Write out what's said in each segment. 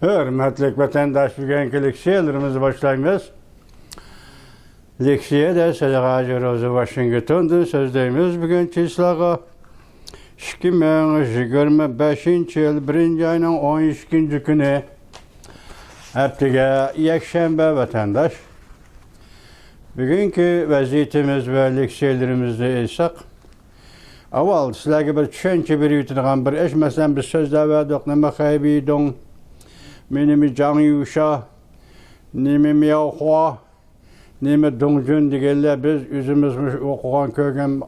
Hürmetlik vatandaş bugünkü leksiyalarımızı başlayınız. Leksiye de Sadaqacı Rozu Washington'da sözdeyimiz bugün çislağı 2025 yıl 1. ayının 12. günü haftaga yakşembe vatandaş. Bugünkü vaziyetimiz ve leksiyelerimizde ise avval sizlerge bir düşünce berýän bir iş, mesela biz sözde verdik neme kaybidon, menimi can yuşa, neme miyahua, neme donjun digeller biz üzümüzmüş okugan kögen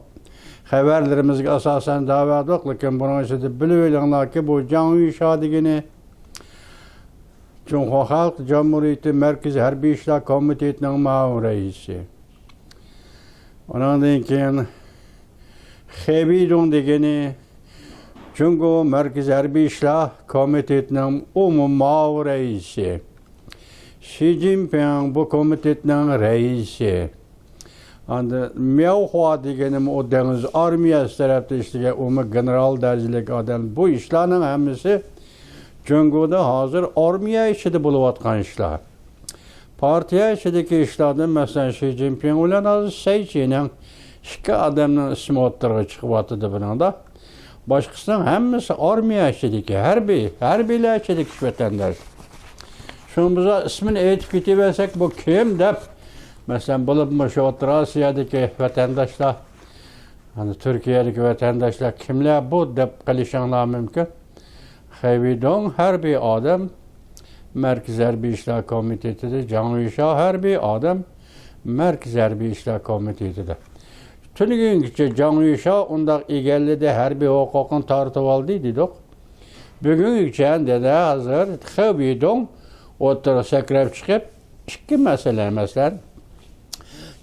haberlerimizge asasen da verdik, lakin bunun içinde bilip ki bu can yuşa digeni Cumhuriyet Halk Cumhuriyeti Merkezi Harbi İşler Komitesi'nin ma'mur reisi. Ondan keyin Xebidon degeni Cumhuriyet Merkezi Harbi İşler Komitesi'nin ma'mur reisi. Xi Jinping bu komitenin reisi. Anda Miao degenim o deniz armiyası tarafta işte general derecelik adam bu işlerin hemisi Cumhuriyet'de hazır armiya içinde buluvatkan işler. Partiya içindeki işlerden mesela Xi Jinping olan az Seyçi'nin iki adamın ismi otlarına çıkıvatıdı bunun da. Başkasının hemisi armiya içindeki, herbiyle içindeki vatandaş. Şimdi bize ismini etiketi versek bu kim de mesela bulunmuş Orta Asya'daki vatandaşlar, hani Türkiye'deki vatandaşlar kimler bu de kalışanlar mümkün. Xebidon her bir adam Merkez Harbi İşler Komitesi'de, Canlışa her bir adam Merkez Harbi İşler Komitesi'de. Tünügün Canlışa onda egellidi her bir hukukun tartıp aldıydık. Bugün için de hazır Xebidon oturup sekrep çıkıp iki mesele mesela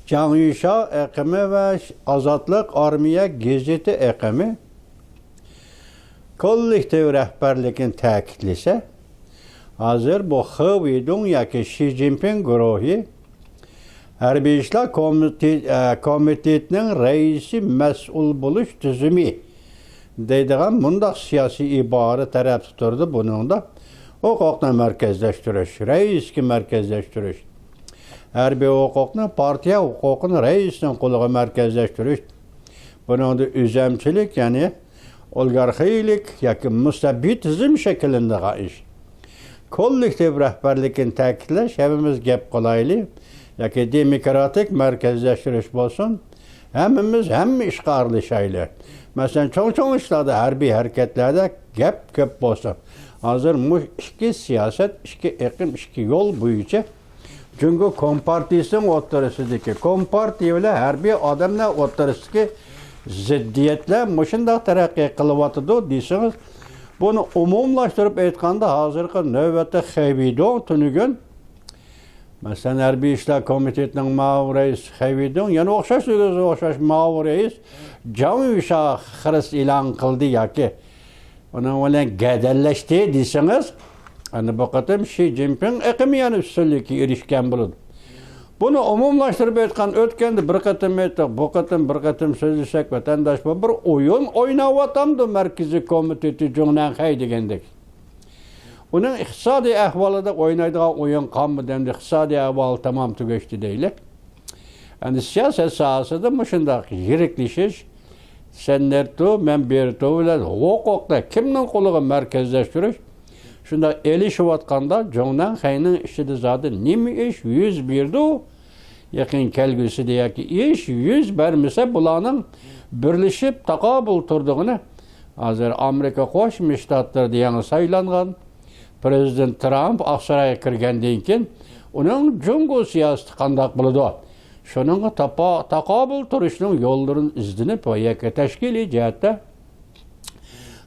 Canlışa ekimi ve Azatlık Armiya Gezeti ekimi kollektiv rehberlikin ta'kidlese, hazır bu Xebidon yoki Xi Jinping guruhi Harbiy İşler Komitesining reisi mas'ul bo'lish tuzumi deydigan bundaq siyosiy ibora taraf tuturdi. Bunun da huquqni markazlashtirish, reisga markazlashtirish, harbiy huquqni partiya huquqini reisning qo'liga markazlashtirish, bunun da üzemchilik ya'ni oligarxiylik yoki mustabbitizm shaklindagi ish. Kollektiv rahbarlikni ta'kidlash, hemimiz gap qolaylik yoki demokratik markazlashtirish bo'lsin, hamma ishga aralashaylik. Masalan, cho'ng ishlarda, harbiy harakatlarda gap ko'p bo'lsin. Hozir bu ikki siyosat, ikki iqlim, ikki yo'l bo'yicha Jungo kompartiyasining o'rtasidagi kompartiya bilan harbiy odamlar o'rtasidagi ziddiyetler mushundaq taraqqiy qilyotidi desangiz, buni umumlashtirib aytganda hozirgi navbatda Xebidon tunigun masalan Harbiy İşler Komitesining ma'mur reisi Xebidon yana o'xshash ma'mur reis Canlışa xiris e'lon qildi yoki uni bilan gadallashdi desangiz, ana bu qatam Xi Jinping iqimi yana ustunlikka erishgan bo'ladi. Bunu umumlaştırıp etken ötkende bir katım ettik, bu katım bir katım sözleşek vatandaş bu bir oyun oynavatamdı Merkezi Komitesi Cumhuriyet Hay degendik. Onun iktisadi ahvalı da oynaydığı oyun kanmı demdi, iktisadi ahvalı tamam tügeçti değil. Yani siyaset sahası da muşundak yirikleşiş, senler tu, men bir tu ile hukukta kimden koluğu merkezleştiriş, şunda elişivatkanda Cumhuriyet Hay'nın işi de zaten nimi iş 101'di. Yakın kelgüsü diye ki iş 100 vermese bulanın birleşip takabul turduğunu hazır Amerika Qo'shma Shtatlar diye saylangan Prezident Trump Aksaray'a kirgandan keyin uning Jungo siyosati qandaq bo'ladi. Şunun takabul turishning yo'llarini izlanib va yakka tashkiliy jihatda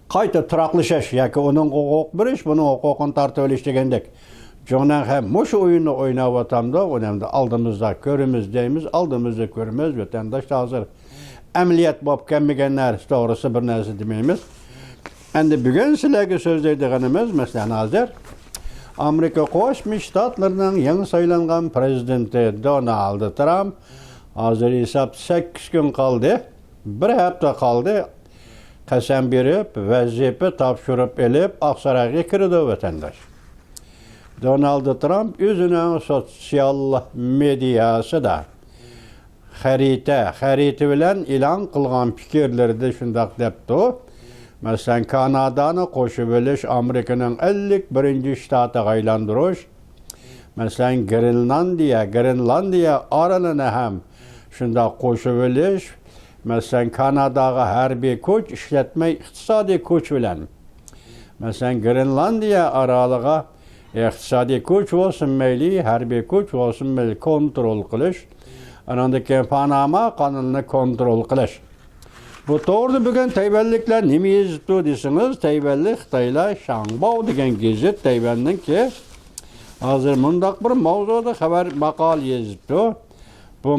qayta turaqlashash yoki uning huquq berish, buning huquqini tartib olish degandek. Jonan hem muş oyunu oynavatamda, önemli aldığımızda körümüz deyimiz, aldığımızda körümüz, vatandaş hazır. Ameliyat bop kelmegenler doğrusu bir narsa demeyimiz. Endi bugün sizlerge sözleydiğimiz mesela hazır Amerika Qo'shma Shtatlarning yangi saylangan prezidenti Donald Trump hazır hesap 8 gün kaldı, bir hafta kaldı. Qasam berib, vazifa topshirib elib Oqsaroyga kirdi vatandaş. Donald Trump özünün sosyal medyası da xəriti bilen ilan qılğan fikirlerde şundaq depdi. Mesela Kanada'nı qoşu bölüş, Amerika'nın 51. ştatı aylandırış. Mesela Grenlandiya aralığına hem şundaq qoşu bölüş. Mesela Kanada'ga hərbi kuch işletme iqtisadi kuch bilen. Mesela Grenlandiya aralığa iqtisadi kuch olsun meyli, hərbi kuch olsun meyli kontrol qilish. Anandaki Panama kanalını kontrol qilish. Bu doğru bugün Tayvanlıklar nemi yazıptı desiniz, Tayvanlı Xitayla Shangbao degan gazet Tayvan'ın ki hazır mundaq bir mavzuda haber makal yazıptı. Bu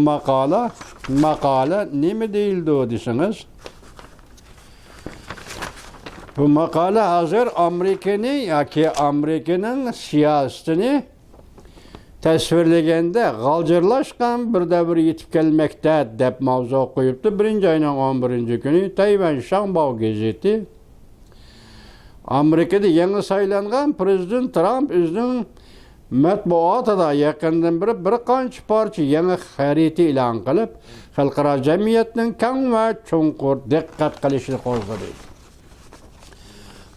makale nemi değildi desiniz. Bu makale hazır Amerika'nın siyasetini tasvirlegende galcırlaşkan bir yetip gelmekte dep mavzu koyuptu. 1. ayının 11. günü Tayvan Shangbao gazeti Amerika'da yeni saylangan Prezident Trump özünün matbuatıda yakından bir qancha parça yeni xariti ilan qilib, xalqaro jamiyatning keng va chunqur diqqat qilishini qo'zg'adi.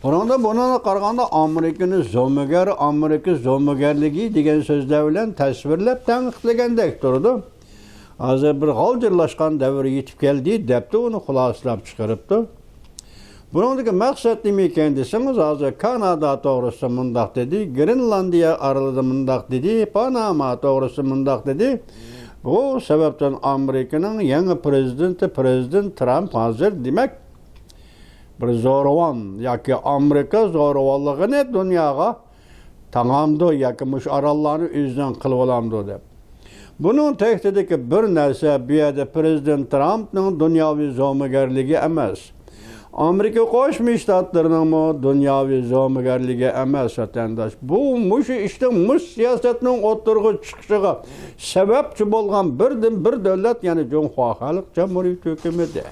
Buna qaraganda Amerika zo'migarligi degan so'zlar bilan tasvirlab tanqidlagandek turdi. Hozir bir g'aldirlashgan davr yetib keldi debdi, uni xulosalab chiqaribdi. Buningdagi maqsad nima ekan desangiz, hozir Kanada to'g'risida mundaq dedi, Grenlandiya aralida mundaq dedi, Panama to'g'risida mundaq dedi. Bu sababdan Amerikaning yangi Prezident Trump hozir demak bir zo'ravon yoki Amerika zo'ravonligini dunyoga tamamdı yoki mush orollarni o'zidan qilib olamdi deb. Bunun tehdidiki bir narsa bu yerda Prezident Trumpning dunyoviy zo'migarligi emas. Amerika Qo'shma Shtatlarining dunyoviy zo'migarligi emas vatandosh. Bu mush siyosatning o'tirg'i chiqishiga sababchi bo'lgan bir davlat, ya'ni Cumhuriyet Xalq Cumhuriyeti hukumati.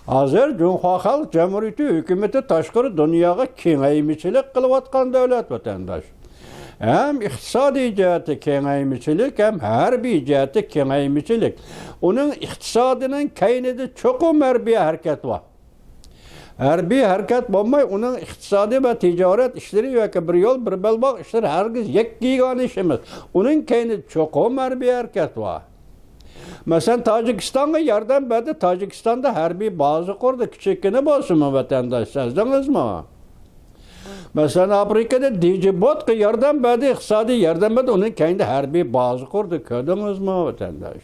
Hazır Cumhuriyet Xalq Cumhuriyeti hukumati tashqari dunyoga kengaymichilik qilayotgan davlat vatandosh. Hem iqtisodiy jihati kengaymichilik, hem harbiy jihati kengaymichilik. Uning iqtisodining kaynida cho'qim harbiy harakat bor. Harbiy harakat bo'lmay, uning iqtisodiy va tijorat ishlari yoki bir yo'l bir belbog' ishlari hargiz yakkiygona ish emas. Uning kaynida cho'qim harbiy harakat bor. Mesela Tacikistan'a yardım verdi. Tacikistan'da harbiy bazı kurdu. Küçükkene basın mı vatandaş? Sezdiniz mi? Mesela Afrika'da Djibouti yardım verdi. İktisadi yardım verdi. Onun kendi harbiy bazı kurdu. Gördünüz mü vatandaş?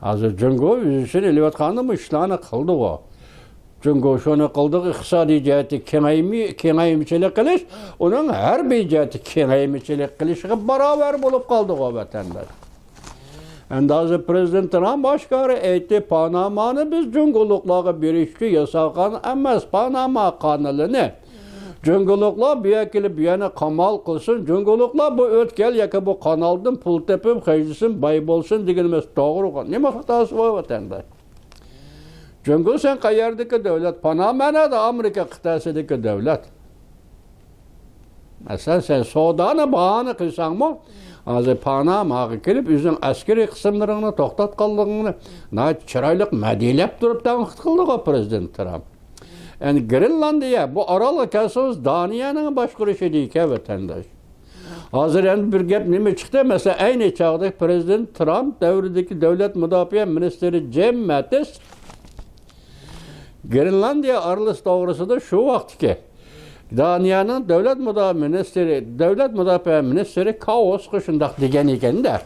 Hazır Cungo yüzüşünü eliyotkanı mı işlerini kıldı o. Cungo şunu kıldı. İktisadi cihati kengaymiçilik kılış. Onun harbiy cihati kengaymiçilik kılışıga beraber bulup kaldı o vatandaş. Endazı Prezident Trump aşkarı etti, Panama'nı biz cüngülükleri birişki yasakan emez Panama kanalını. Cüngülükler bir yana kamal kılsın, cüngülükler bu ötkel yaka bu kanaldan pul tepip xeylisin, bay bolsun digilmez doğru. Ne hatası var vatandaş? Cüngül sen qayerdeki devlet, Panama'na da Amerika kıtasıdaki devlet. Mesela sen Sudan'a bağını kılsan mı? Hazır Panama'ya kelip özün askeri kısımlarını toxtatqanlığını chiroyli madilab turib tanqid qildi o Prezident Trump. Yani Grenlandiya bu Orol kasız Daniyanın boshqarishi deydi vatandaş. Hazır endi bir gap nima chiqdi? Mesela aynı çağda Prezident Trump davridagi Davlat Mudofaa Ministri Jim Mattis Grenlandiya aralasi to'g'risida shu vaqtga Daniyanın Devlet Mudofaa Ministri Kaos qışındaq degan ekan da.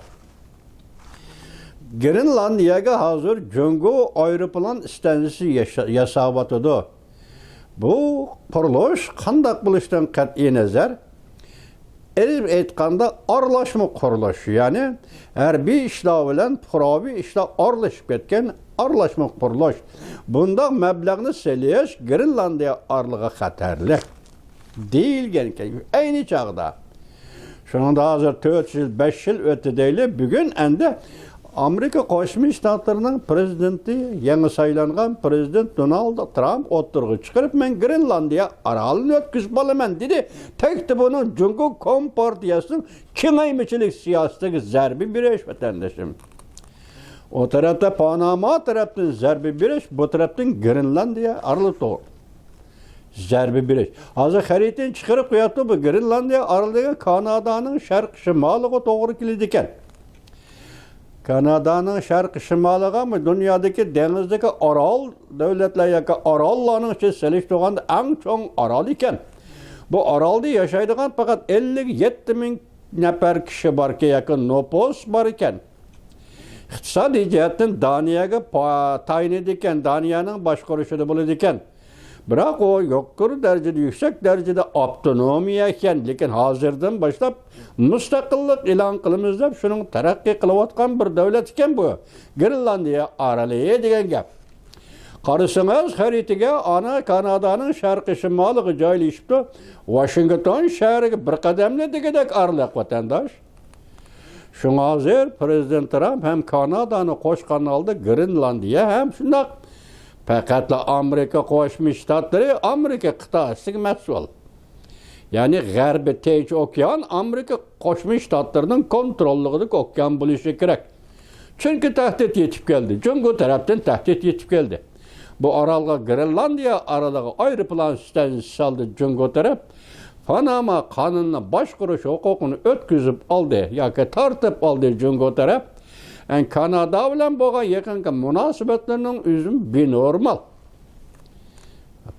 Grenlandiyaga hazır Cungo aeroplan stansiyasi yasabatıdı. Bu qurilish qandaq bo'lishdan qat'iy nazar aytganda aralashma qurilish, ya'ni harbiy ishlar bilan fuqaroviy ishlar aralashib ketgan aralashma qurilish. Bunda mablag'ni selish Grenlandiya arlig'i xatarli. Deyilgen aynı çağda. Şu anda hazır 4 yıl 5 yıl öte değil, bugün ende Amerika Qo'shma Shtatlarining prezidenti, yangi saylangan prezident Donald Trump o'tirg'i chiqarib, men Grenlandiya orolini o'tkazib olaman dedi. Tekti bunun Jungo Kompartiyasining kengaymichilik siyosatiga zarba berish vatandoshim. O tarafta Panama taraftan zarba berish, bu taraftan Grenlandiya oroli to'g'ri. Zarba berish. Hozir xaritani chiqarib qo'yapti, bu Grenlandiya oroliga Kanadaning sharq-shimoliga to'g'ri keladi ekan. Kanadaning sharq-shimoliga mı dünyadaki dengizdagi orol davlatlar yoki orollarning ichida selishtirganda eng cho'ng orol ekan. Bu orolda yashaydigan faqat 57 ming nafar kishi borki, yoki nopos bor ekan. İqtisodiy jihatdan Daniyaga tayin ekan, Daniyaning boshqarishida bo'ladi ekan. Biroq o yuqori darajada, yüksek derecede avtonomiya ekan, lekin hozirdan boshlab mustaqillik e'lon qilamiz deb shuning taraqqiy qilayotgan bir davlat ekan bu. Grenlandiya oroli degan gap. Qarasangiz xaritaga ana Kanadaning sharqiy shimoliga joylashibdi. Washington shahriga bir qadamli degandek orliq vatandosh. Shunga hozir prezident Trump ham Kanadani qo'shgan holda Grenlandiya ham shundoq faqatla Amerika Qo'shma Shtatlari Amerika qit'asiga mas'ul. Ya'ni G'arbiy Tinch okean Amerika Qo'shma Shtatlarining kontrolligida okean bo'lishi kerak. Chunki tahdid yetib keldi. Jungo tarafdan tahdid yetib keldi. Bu orolga Grenlandiya oroliga aeroplan stansiyasi soldi Jungo taraf. Panama qonunni boshqarish huquqini o'tkazib oldi yoki tortib oldi Jungo taraf. Kanada bilan bo'lgan yaqinqi munosabatlarning o'zi benormal.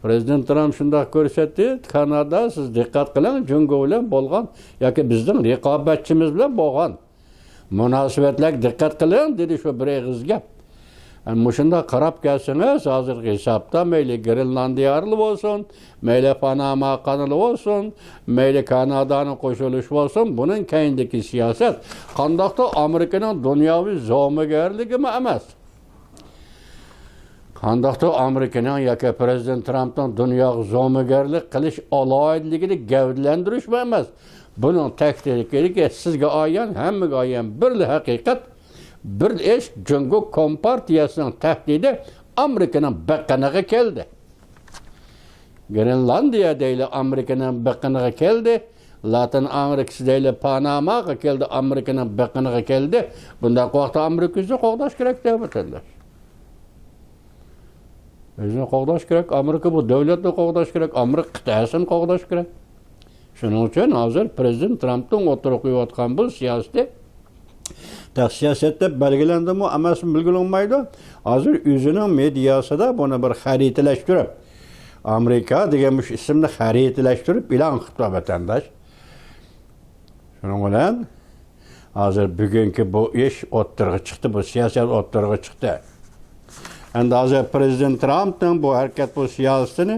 Prezident Trump shunday ko'rsatdi, Kanada siz diqqat qiling, Jungo bilan bo'lgan yoki bizning raqobatchimiz bilan bo'lgan munosabatlarga diqqat qiling dedi shu bir og'iz gap. Shunda qarab kelsangiz, hozirgi hisobda mayli Grenlandiya oroli bo'lsin, mayli Panama kanali bo'lsin, mayli Kanadaning qo'shilishi bo'lsin, buning keyindagi siyosat qandoqda Amerikaning dunyoviy zo'migarligimi emas. Qandoqda Amerikaning yoki prezident Trumpning dunyoga zo'migarlik qilish aloyidligini gavdalantirish emas. Buning taktikligi sizga ayon, hammaga ayon bir haqiqat. Bir iş Jungo Kompartiyasining tahdidi Amerikaning biqiniga keldi. Grenlandiya deyli Amerikaning biqiniga keldi. Latin Amerikasi deyli Panamaga keldi, Amerikaning biqiniga keldi. Bunday vaqtda Amerikani qo'g'dash kerak deb o'tadilar. O'zini qo'g'dash kerak, Amerika bu davlatni qo'g'dash kerak, Amerika qit'asini qo'g'dash kerak. Shuning uchun hozir prezident Trumpning o'tirib qo'yayotgan bu siyosati siyosatda belgilandimi emasmi bilgilanmaydi. Hozir o'zining medyasida buni bir xaritalashtirib, Amerika degan ismni xaritalashtirib e'lon qildi vatandosh. Shuning bilan hozir bugungi bu ish o'ttirg'i chiqdi, bu siyosat o'ttirg'i chiqdi. Endi hozir prezident Trumpning bu harakat, bu siyosatini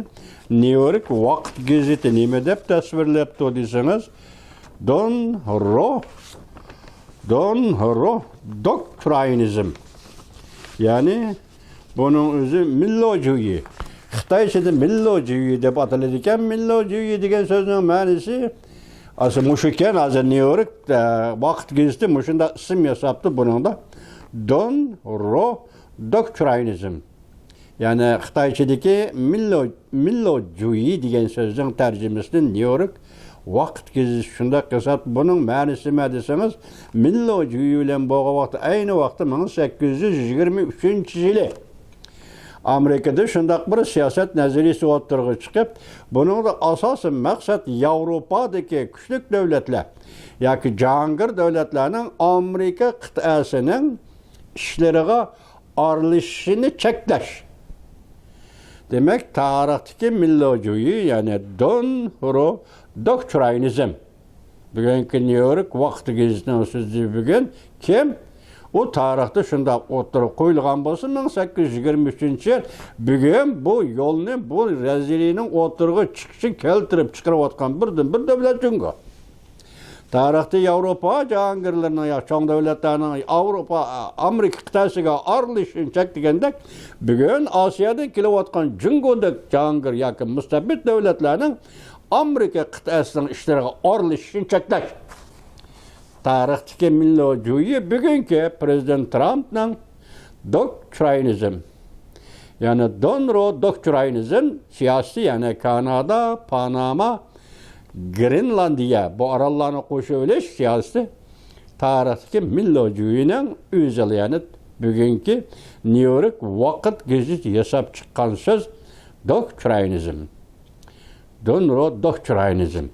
New York Vaqt gazeti nima deb tasvirlabdi desangiz, Don Horo doktrinizm. Yani bunun özü millojuyi. Xitoychada millojuyi deb ataladigan, millojuyi degan so'zning ma'nosi asli mushukan, hozir New York Vaqt gazeti mushunda ism yasabdi buningda. Don Horo doktrinizm. Yani Xitoychadagi millojuyi degan so'zning tarjimasini New York Vaqt gazeti shunda qilsat, buning ma'nosi nima desangiz, millojuyi bilan bo'lgan vaqtda ayni vaqtda 1823-yili Amerikada shundaq bir siyosat nazariyasi o'tirg'i chiqib, buning da asosiy maqsad Yevropadagi kuchli davlatlar yoki jahongir davlatlarning Amerika qit'asining ishlariga aralashishini cheklash. Demek tarixdagi millojuyi, yani Don Horo doktrinizm. Bugungi New York Vaqt gazetining so'zi bugun kim? O tarixda shunda o'tirib qo'yilgan bo'lsa 1823-yil bugun bu yo'lni, bu razilining o'tirg'i chiqishini keltirib chiqarayotgan bir davlat Jungo. Tarixda Yevropa jahongirlarining, cho'ng davlatlarning Avropa, Amerika qit'asiga aralashishini cheklagandek, bugun Osiyodan kelayotgan Jungodagi jahongir yoki mustabid davlatlarning Amerika qit'asining ishlariga aralashishini cheklash. tarixdagi millatjuyi bugungi prezident Trumpning doktrinizm. Yani Donro doktrinizm siyasi yani Kanada, Panama, Grenlandiya bu arallarını qo'shib siyasi tarixdagi millatjuyinin o'zi yani bugünkü New York vaqt gazeti yasab chiqqan so'z doktrinizm. Donro doktrinizm.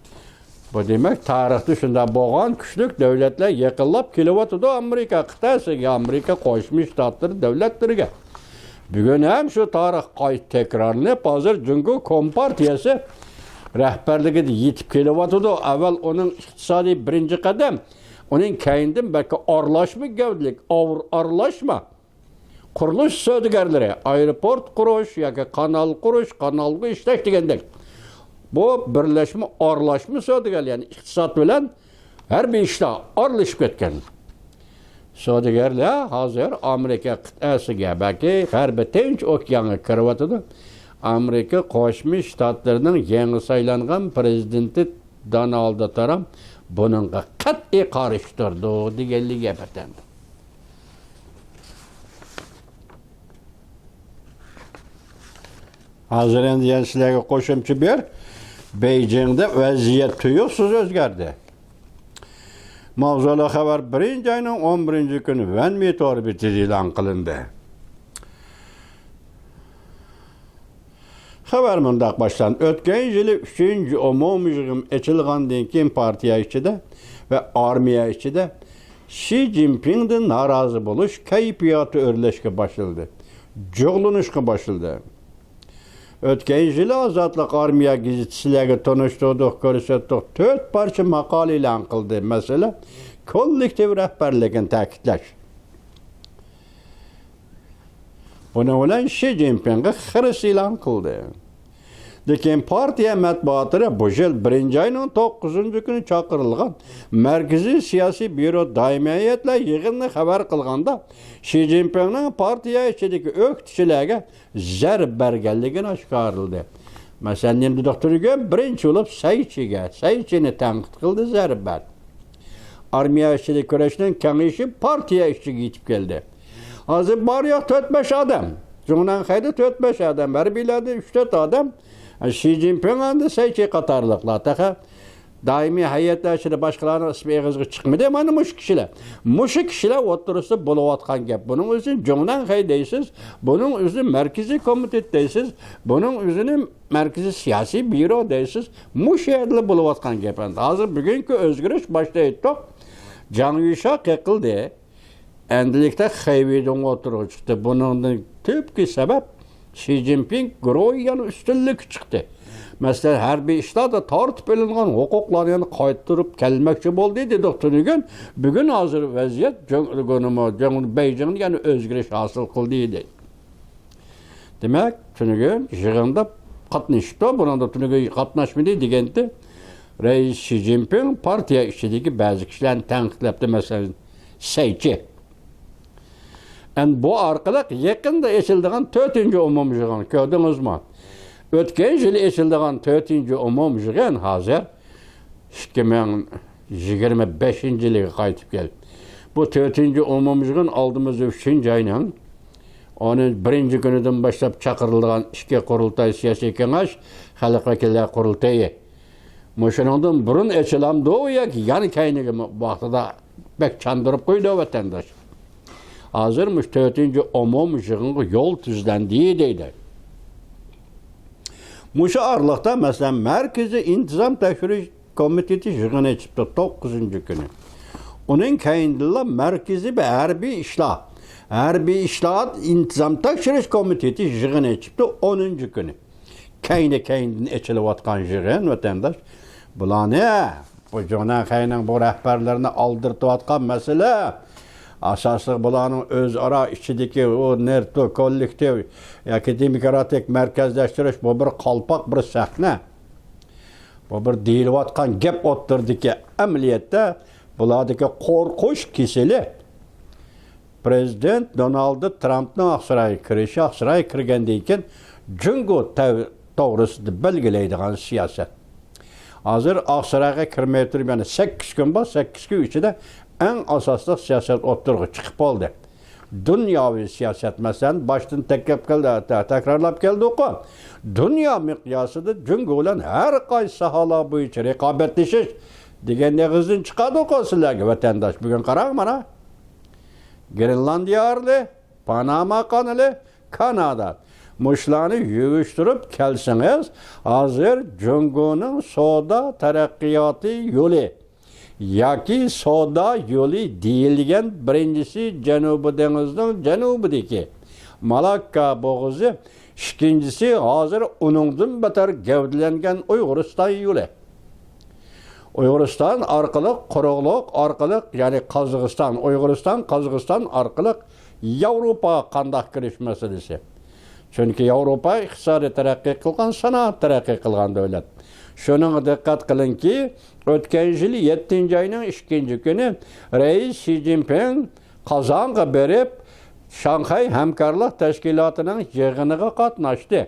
Bu demek tarixda shunda bo'lgan kuchli davlatlar yaqinlab kelyapti Amerika qit'asiga, Amerika Qo'shma Shtatlar davlatlariga. Bugun ham shu tarix qayta takrorlanib, hozir Jungo Kompartiyasi rahbarligida yetib kelyapti. Avval uning iqtisodiy birinchi qadam, uning keyindan balki aralashma gavdalik, aralashma qurilish savdogarlari, aeroport qurish yoki kanal qurish, kanalga ishlash degandek. Bu birleşme, aralashma savdogar, yani iqtisod bilan har bir ishlar aralashib ketgan. Savdogarlar hozir Amerika qit'asiga balki G'arbiy Tinch okeanga kiryapti. Amerika Qo'shma Shtatlarining yangi saylangan prezidenti Donald Trump buningga qat'iy qarshi turdi deganlik gapirdi. Hozir endi sizlarga qo'shimcha ber. Beijing'de vaziyet tuyuqsiz o'zgardi. Mavzuli xabar 1-ayning 11-kuni Van Meet orbitida e'lon qilindi. Xabar mundaq boshlanib, o'tgan yili 3-umumiy yig'in ochilgandan keyin partiya ichida va armiya ichida Xi Jinpingdan norozi bo'lish kayfiyati o'rlashga boshladi. Jo'g'lanishga boshladi. O'tgan yili Ozodlik armiya gazetasiga tanishtirdik, ko'rsatdik. 4 parcha maqola e'lon qildi. Masalan, kollektiv rahbarligini ta'kidlash. Buni bilan Xi Jinpingga xiris e'lon qildi. Lekin partiya matbuotida bu yil 1-ayning 9-kuni chaqirilgan Markaziy siyosiy byuro doimiy heyatlar yig'inni xabar qilganda Xi Jinpingning partiya ichidagi o'qituvchilarga zarb berganligini oshkorladi. Masalan, endi doktorga birinchi bo'lib Saychini tanqid qildi, zarb berdi. Armiya ichida kurashning kengayishi partiya ichiga yetib keldi. Hozir bor yo'q 4-5 odam. Jondan qayda 4-5 odam, harbiylarda 3-4 odam. Xi Jinping endi Saychi qatorliqlar taqa doimiy hay'atlar ichida boshqalarning ismi eg'izga chiqmaydi. Mana mush kishilar o'tirisida bo'layotgan gap. Buning o'zini Jondan hay deysiz, buning o'zini markaziy komitet deysiz, buning o'zini markaziy siyosiy byuro deysiz. Mush yerda bo'layotgan gap. Hozir bugungi o'zgarish boshlaydi. Jang Yusha qildi. Endilikda Xayvedon o'tirib chiqdi. Buningdan tepki sabab Xi Jinping guruhiga ustunlik chiqdi. Masalan, harbiy ishlarda tortib olingan huquqlarni qaytarib kelmoqchi bo'ldi dedi Tunigun. Bugun hozir vaziyat Beijing'da yana o'zgarish hosil qildi dedi. Demak, Tunigun yig'inda qatnashdi. Bunda Tunigun qatnashmadi deganda Rais Xi Jinping partiya ichidagi ba'zi kishilarni tanqidlabdi, masalan, Saychi. Bu orqali yaqinda ochilgan 4-umumiy yig'in ko'rdingizmi? O'tgan yil ochilgan 4-umumiy yig'in hozir 2025-yilga qaytib keldi. Bu 4-umumiy yig'in oldimizda 3-ayning 11-kunidan boshlab chaqirilgan ikki qurultay siyosiy kengash, xalq vakillar qurultayi. Shuningdan burun ochilamdi yoki yana keyingi vaqtida bek chandırıp qo'ydi vatandaş. Hozir 4-umumiy yig'inga yo'l tuzlandi deydi. Musha araliqda masalan Markaziy intizom tekshirish komiteti yig'ini ochibdi 9-kuni. Uning keyinda Markaziy va harbiy ishlar intizom tekshirish komiteti yig'ini ochibdi 10-kuni. Keyindan ochilayotgan yig'in vatandaş bularni bu Jondan Xayning bu rahbarlarini oldirtayotgan masala asosli bularning o'zaro ichidagi o nerto kollektiv yoki demokratik markazlashtirish bu bir qalpoq bir sahna. Bu bir deyilayotgan gap o'tirdiki amaliyotda bulardagi qo'rqish keseli prezident Donald Trumpning Aqsaray kirgandan keyin jungo to'g'risida belgilaydigan siyosat. Hazır Aksaray'a kirmey turib, yani 8 gün bor, 8 gün içinde en asaslı siyaset oturğu çıkıp oldu. Dünyavi siyaset mesela baştan tekrarlap geldi oku. Dünya miqyasıda Cungo bilan her qaysi sahalar bo'yicha raqobatlashish degan negizdan chiqadi oku sizlarga vatandosh. Bugun qarang mana. Grenlandiya orli, Panama kanalı, Kanada. Muşlarni yug'ishtirib kelsangiz, hozir Jungoning savdo taraqqiyoti yo'li yoki savdo yo'li deyilgan birinchisi Janubiy dengizning janubidagi Malakka bo'g'ozi, ikkinchisi hozir uningdan betar gavdalangan Uyg'uriston yo'li. Uyg'uriston orqali quruqliq orqali, ya'ni Qozog'iston, Uyg'uriston, Qozog'iston orqali Yevropa qandoq kirish masalasi. Chunki Yevropa iqtisodiy taraqqiy qilgan, sanoat taraqqiy qilgan davlat. Shuning diqqat qilinki, o'tgan yil 7-oyning 2-kuni Rais Xi Jinping Qozonga berib, Shanxay hamkorlik tashkilotining yig'iniga qatnashdi.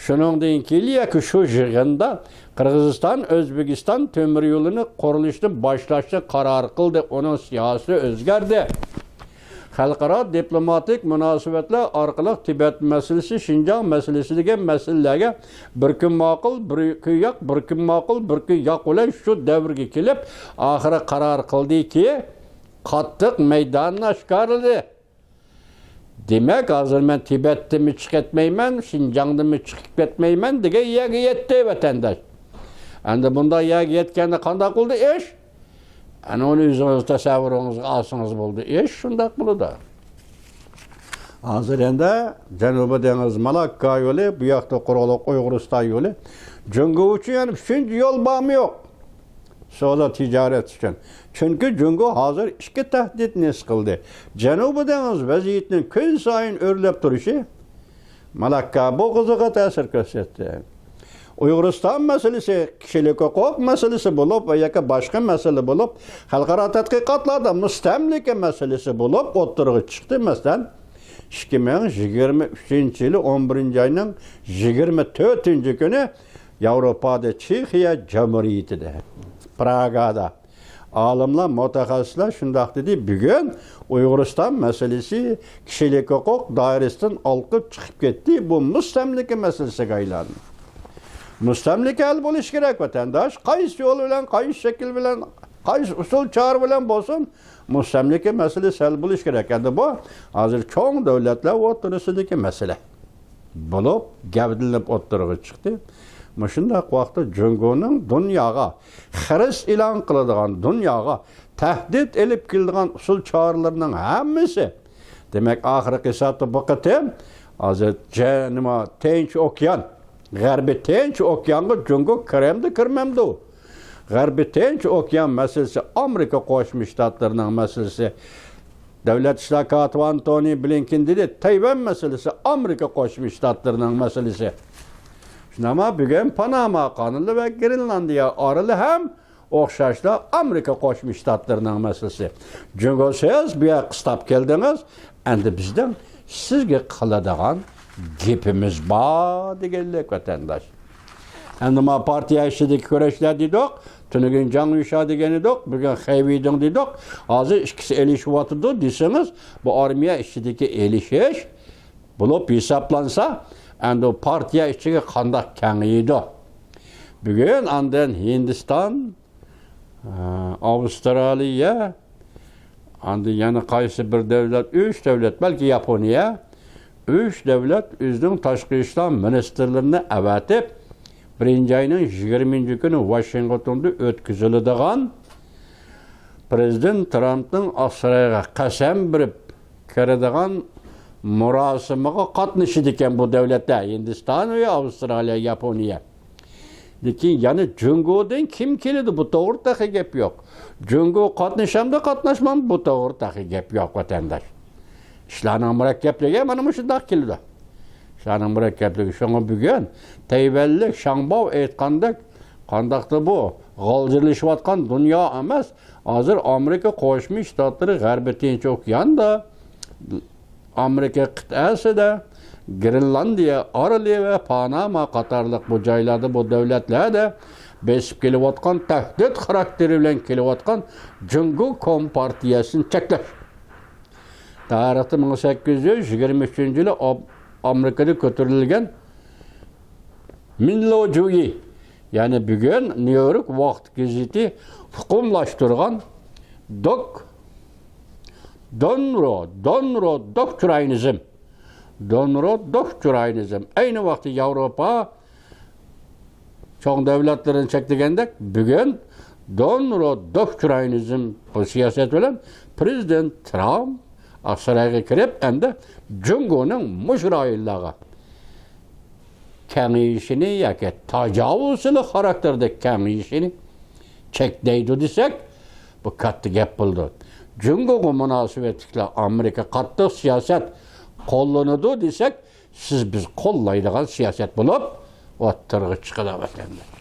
Shuningdan keyin shu yig'inda Qirg'iziston O'zbekiston temir yo'lini qurilishni boshlashga qaror qildi. Uning siyosati o'zgardi. Xalqaro diplomatik munosabatlar orqali Tibet masalasi, Xinjiang masalasi degan masalalarga bir kun ma'qul, bir kun yo'q, bir kun ma'qul, bir kun yo'q bilan shu davrga kelib, oxiri qaror qildiki, qattiq maydonni oshkorladi. Demak, hozir men Tibetdan chiqib ketmayman, Xinjiangdan chiqib ketmayman degan yerga yetdi vatandosh. Endi bunday yerga yetganda qanday qildi ish? Ana onu o'zingiz tasavvuringizga olsangiz bo'ldi. Shunday bo'ladi. Hozir endi Janubiy dengiz Malakka yo'li, bu yoqda quruqliq Uyg'uriston yo'li. Jungo uchun ham uchinchi yo'l bormi yo'q. Savdo tijorat uchun. Chunki Jungo hozir ikki tahdidni his qildi. Janubiy dengiz vaziyatining kun sayin o'rlab turishi Malakka bo'g'oziga ta'sir ko'rsatdi. Uyg'uriston masalasi kishilik huquq masalasi bo'lib va yoki boshqa masala bo'lib, xalqaro tadqiqotlarda mustamlika masalasi bo'lib o'tirg'i chiqdi. Masalan, 2023-yil 11-oyning 24-kuni Yevropada Chexiya Jamhuriyatida Pragada olimlar, mutaxassislar shunday dedi, bugun Uyg'uriston masalasi kishilik huquq doirasidan olqib chiqib ketdi. Bu mustamlika masalasiga aylandi. Mustamlika hal bo'lish kerak vatandosh. Qaysi yo'l bilan, qaysi shakl bilan, qaysi usul chora bilan bo'lsin, mustamlika masalasi hal bo'lish kerak. Endi bu hozir cho'ng davlatlar o'rtasidagi masala bo'lib, gavdilib o'tirg'i chiqdi. Shunday vaqtda Jungoning dunyoga xiris e'lon qiladigan, dunyoga tahdid elib keladigan usul choralarining hammasi, demak, oxirgi hisobda bu qatam hozir nima Tinch okean, G'arbiy Tinch okeanga Jungo kirmadi, kirmamdi u. G'arbiy Tinch okean masalasi, Amerika Qo'shma Shtatlarining masalasi. Davlat ishlar kotibi Antony Blinken dedi, Tayvan masalasi Amerika Qo'shma Shtatlarining masalasi. Shunama bugun Panama kanalı va Grenlandiya oroli ham o'xshashlar Amerika Qo'shma Shtatlarining masalasi. Jungo siz bu yoqqa qistab keldingiz, endi bizdan sizga qiladigan gapimiz bor deganlik vatandosh. Endi ma partiya ishidagi kurashlar dedik, tunugun jang yusha degan edik, bugun Xaviydan dedik. Hozir ikkisi elishyapti desangiz, bu armiya ishidagi elishish bo'lib hisoblansa, endi partiya ichiga qanday kengaydi. Bugun andan Hindiston, Avstraliya, endi yana qaysi bir davlat, 3 davlat, balki Yaponiya, 3 davlat o'zining tashqi ishlar ministerlarini avatib, 1-oyning 20-kuni Washingtonda o'tkaziladigan Prezident Trumpning Avstraliyaga qasam berib kiradigan murosimiga qatnashdi ekan bu davlatlar, Hindiston va Avstraliya, Yaponiya. Lekin yana Jungodan kim keladi, bu to'g'rida gap yo'q. Jungo qatnashamda qatnashmam, bu to'g'rida gap yo'q vatandosh. Ishlarning murakkabligi mana shunday keldi. Ishlarning murakkabligi shunga bugun Tayvanlik Shangbao aytgandek, qandaqda bu g'oljirlashayotgan dunyo emas, hozir Amerika Qo'shma Shtatlari G'arbiy Tinch okeanda, Amerika qit'asida, Grenlandiya oroli va Panama qatorliq bu joylarda, bu davlatlarda besip keliyotgan tahdid karakteri bilen keliyotgan Cumhur Kompartiyasını çekler. Tarihte 1823 yılı Amerika'da kötürülgen Minlojuyi, yani bugün New York Vakt gazeti hukumlaştırgan Donro Doktrayinizm. Aynı vakti Avrupa çoğun devletlerini çektiğinde bugün Donro Doktrayinizm bu siyaset bilen Prezident Trump asıraya kirip hem de Cumhur'un müşraillığı kemiyişini yaki tacavuzlu karakterde kemiyişini çekdeydi desek bu katı gap buldu. Cumhur'un münasebetiyle Amerika katı siyaset kollanıdı desek siz biz kollaydıgan siyaset bulup o tırgı çıkıda vatandaş.